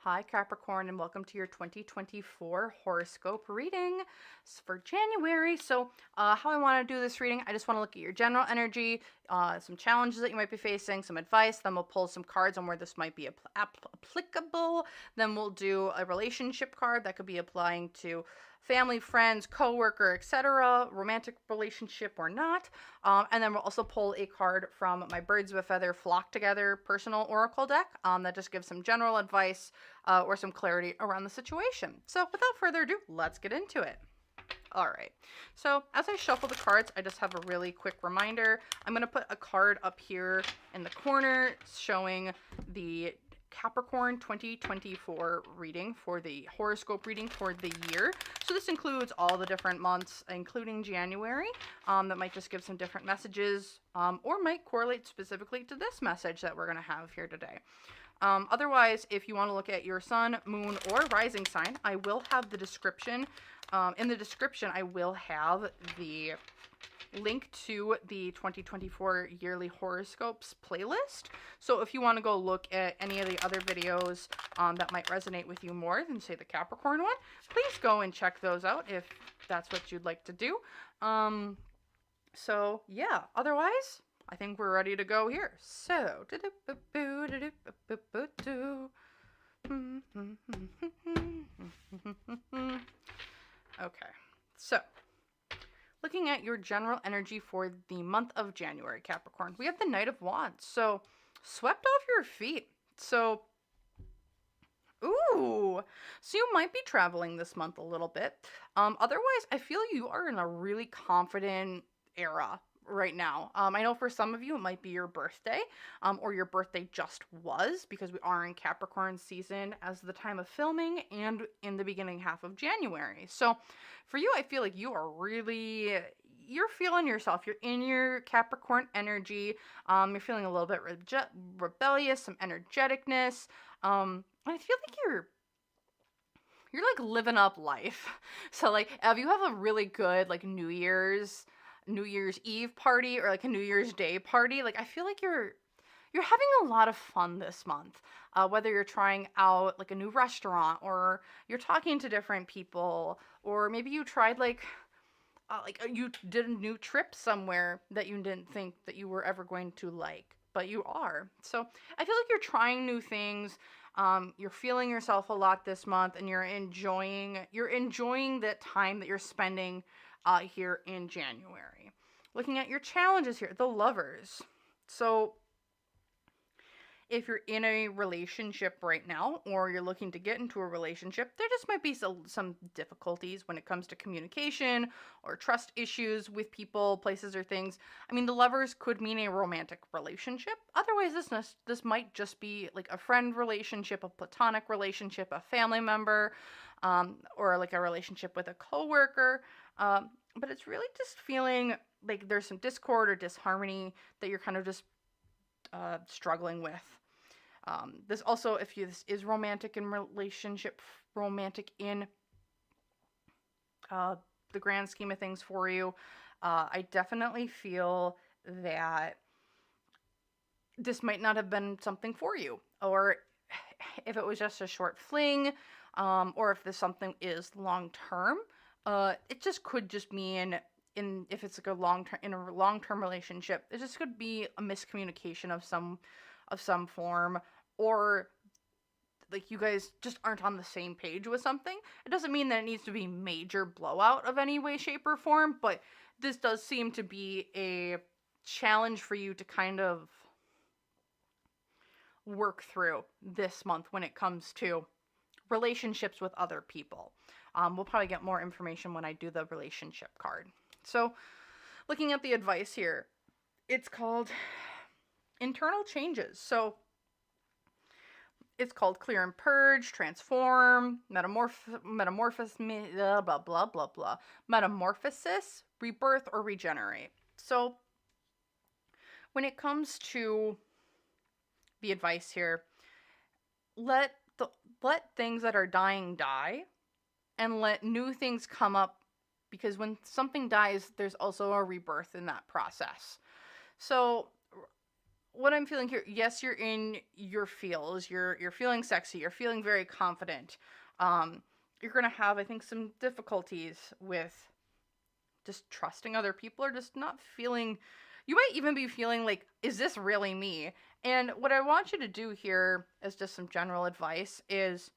Hi Capricorn, and welcome to your 2024 horoscope reading for January. How I want to do this reading, I just want to look at your general energy, some challenges that you might be facing, some advice. Then we'll pull some cards on where this might be applicable. Then we'll do a relationship card that could be applying to family, friends, coworker, etc., romantic relationship or not. And then we'll also pull a card from my Birds of a Feather Flock Together personal oracle deck that just gives some general advice or some clarity around the situation. So without further ado, let's get into it. All right, so as I shuffle the cards, I just have a really quick reminder. I'm going to put a card up here in the corner showing the Capricorn 2024 reading for the horoscope reading for the year. So this includes all the different months, including January, that might just give some different messages or might correlate specifically to this message that we're going to have here today. Otherwise, if you want to look at your sun, moon, or rising sign, I will have the description. In the description, I will have the link to the 2024 yearly horoscopes playlist. So if you want to go look at any of the other videos that might resonate with you more than, say, the Capricorn one, please go and check those out if that's what you'd like to do. So yeah, otherwise, I think we're ready to go here. So, okay, so looking at your general energy for the month of January, Capricorn, we have the Knight of Wands. So, swept off your feet. So, ooh, so you might be traveling this month a little bit. Otherwise, I feel you are in a really confident era right now. I know for some of you it might be your birthday, or your birthday just was, because we are in Capricorn season as the time of filming and in the beginning half of January. So for you, I feel like you're feeling yourself. You're in your Capricorn energy. You're feeling a little bit rebellious, some energeticness. And I feel like you're like living up life. So like if you have a really good like New Year's Eve party or like a New Year's Day party, like I feel like you're having a lot of fun this month. Whether you're trying out like a new restaurant, or you're talking to different people, or maybe you tried you did a new trip somewhere that you didn't think that you were ever going to like, but you are. So I feel like you're trying new things. You're feeling yourself a lot this month, and you're enjoying that time that you're spending here in January. Looking at your challenges here, the Lovers. So if you're in a relationship right now, or you're looking to get into a relationship, there just might be some difficulties when it comes to communication or trust issues with people, places, or things. I mean, the Lovers could mean a romantic relationship. Otherwise, this might just be like a friend relationship, a platonic relationship, a family member, or like a relationship with a coworker. But it's really just feeling like there's some discord or disharmony that you're kind of just struggling with. This also, if this is romantic in the grand scheme of things for you, I definitely feel that this might not have been something for you. Or if it was just a short fling, or if this something is long term, it just could just mean if it's like a long-term relationship, it just could be a miscommunication of some form, or like you guys just aren't on the same page with something. It doesn't mean that it needs to be major blowout of any way, shape, or form, but this does seem to be a challenge for you to kind of work through this month when it comes to relationships with other people. We'll probably get more information when I do the relationship card. So looking at the advice here, it's called internal changes. So it's called clear and purge, transform, metamorphosis, metamorphosis, rebirth, or regenerate. So when it comes to the advice here, let things that are dying die, and let new things come up, because when something dies, there's also a rebirth in that process. So what I'm feeling here, yes, you're in your feels. You're feeling sexy. You're feeling very confident. You're gonna have, I think, some difficulties with just trusting other people, or just not feeling. You might even be feeling like, is this really me? And what I want you to do here, as just some general advice, is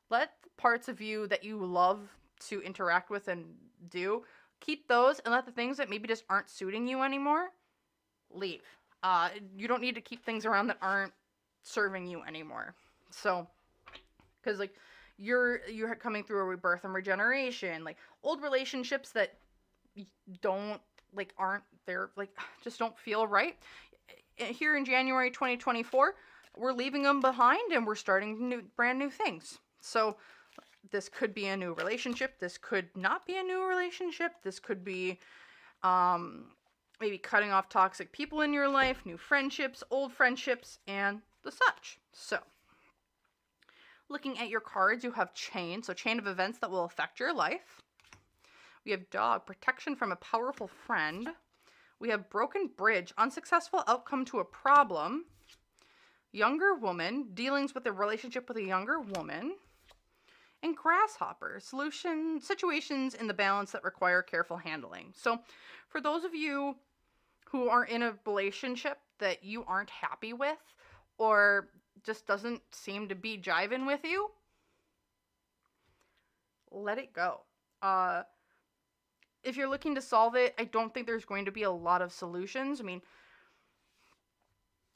let the parts of you that you love to interact with and do, keep those, and let the things that maybe just aren't suiting you anymore leave. You don't need to keep things around that aren't serving you anymore. So, because like you're coming through a rebirth and regeneration, like old relationships that don't like aren't there, like just don't feel right. Here in January 2024, we're leaving them behind and we're starting brand new things. So this could be a new relationship. This could not be a new relationship. This could be maybe cutting off toxic people in your life, new friendships, old friendships, and the such. So looking at your cards, you have chain. So chain of events that will affect your life. We have dog, protection from a powerful friend. We have broken bridge, unsuccessful outcome to a problem. Younger woman, dealings with a relationship with a younger woman. And grasshopper, situations in the balance that require careful handling. So for those of you who are in a relationship that you aren't happy with, or just doesn't seem to be jiving with you, let it go. If you're looking to solve it, I don't think there's going to be a lot of solutions. I mean,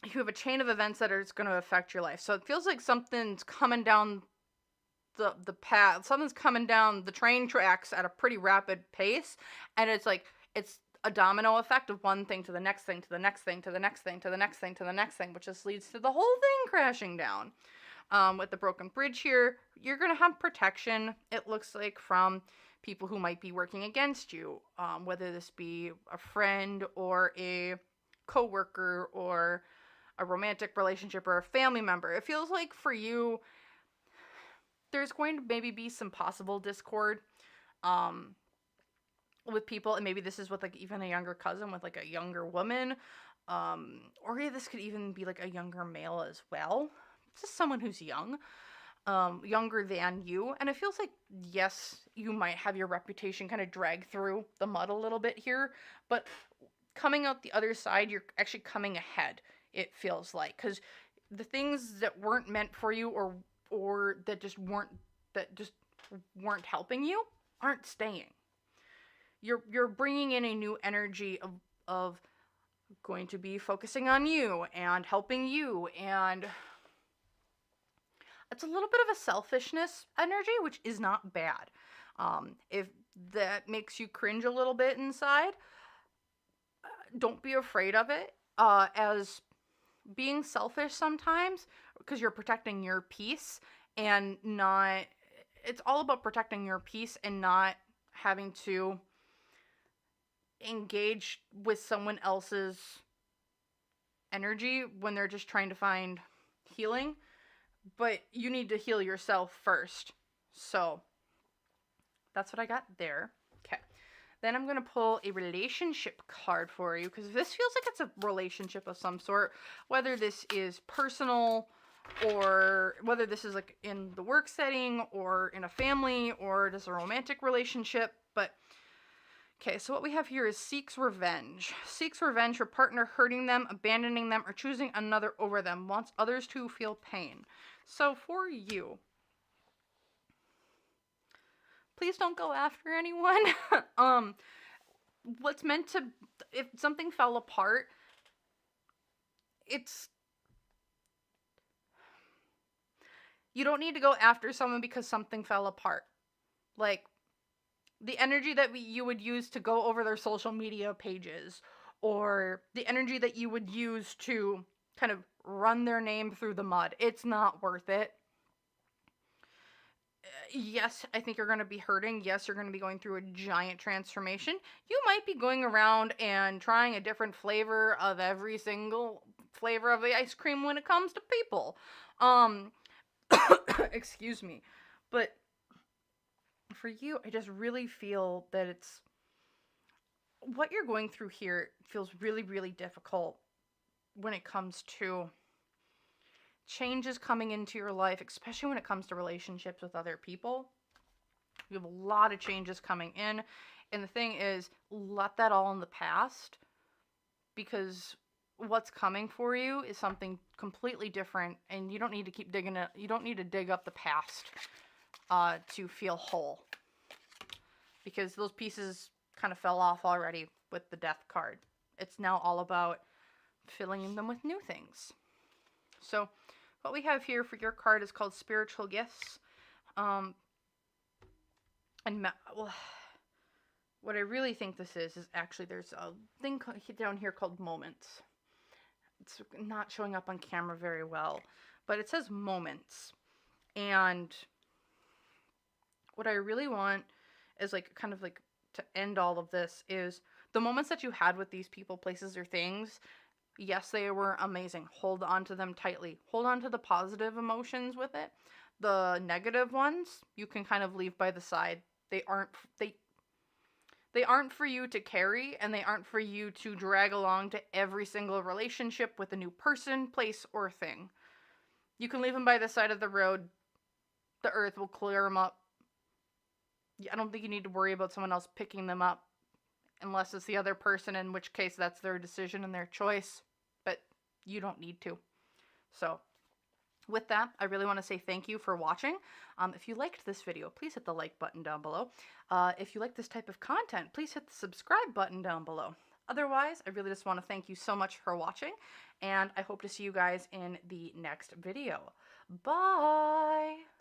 you have a chain of events that are going to affect your life. So it feels like something's coming down the path. Something's coming down the train tracks at a pretty rapid pace. And it's like, it's a domino effect of one thing to the next thing, to the next thing, to the next thing, to the next thing, to the next thing, which just leads to the whole thing crashing down. With the broken bridge here, you're going to have protection, it looks like, from people who might be working against you, whether this be a friend or a coworker or a romantic relationship or a family member. It feels like for you, there's going to maybe be some possible discord with people, and maybe this is with like even a younger cousin with like a younger woman, or yeah, this could even be like a younger male as well. Just someone who's young. Younger than you, and it feels like, yes, you might have your reputation kind of drag through the mud a little bit here, but coming out the other side, you're actually coming ahead, it feels like, because the things that weren't meant for you, or that just weren't helping you, aren't staying. You're bringing in a new energy of going to be focusing on you and helping you, and it's a little bit of a selfishness energy, which is not bad. If that makes you cringe a little bit inside, don't be afraid of it. As being selfish sometimes, because you're protecting your peace and not, it's all about protecting your peace and not having to engage with someone else's energy when they're just trying to find healing. But you need to heal yourself first. So that's what I got there. Okay. Then I'm going to pull a relationship card for you, because this feels like it's a relationship of some sort, whether this is personal or whether this is like in the work setting or in a family or just a romantic relationship. But okay, so what we have here is seeks revenge. Seeks revenge for partner hurting them, abandoning them, or choosing another over them. Wants others to feel pain. So for you, please don't go after anyone. What's meant to, if something fell apart, you don't need to go after someone because something fell apart. Like, the energy that you would use to go over their social media pages, or the energy that you would use to kind of run their name through the mud, it's not worth it. Yes, I think you're going to be hurting. Yes, you're going to be going through a giant transformation. You might be going around and trying a different flavor of every single flavor of the ice cream when it comes to people. Excuse me. But for you, I just really feel that it's what you're going through here feels really, really difficult when it comes to changes coming into your life, especially when it comes to relationships with other people. You have a lot of changes coming in. And the thing is, let that all in the past, because what's coming for you is something completely different, and you don't need to keep digging it. You don't need to dig up the past to feel whole, because those pieces kind of fell off already with the Death card. It's now all about filling them with new things. So what we have here for your card is called Spiritual Gifts. Well, what I really think this is actually there's a thing down here called Moments. It's not showing up on camera very well, but it says Moments. And what I really want is like kind of like to end all of this is the moments that you had with these people, places, or things. Yes, they were amazing. Hold on to them tightly. Hold on to the positive emotions with it. The negative ones you can kind of leave by the side. They aren't for you to carry, and they aren't for you to drag along to every single relationship with a new person, place, or thing. You can leave them by the side of the road. The earth will clear them up. I don't think you need to worry about someone else picking them up unless it's the other person, in which case that's their decision and their choice, but you don't need to. So with that, I really want to say thank you for watching. If you liked this video, please hit the like button down below. If you like this type of content, please hit the subscribe button down below. Otherwise, I really just want to thank you so much for watching, and I hope to see you guys in the next video. Bye!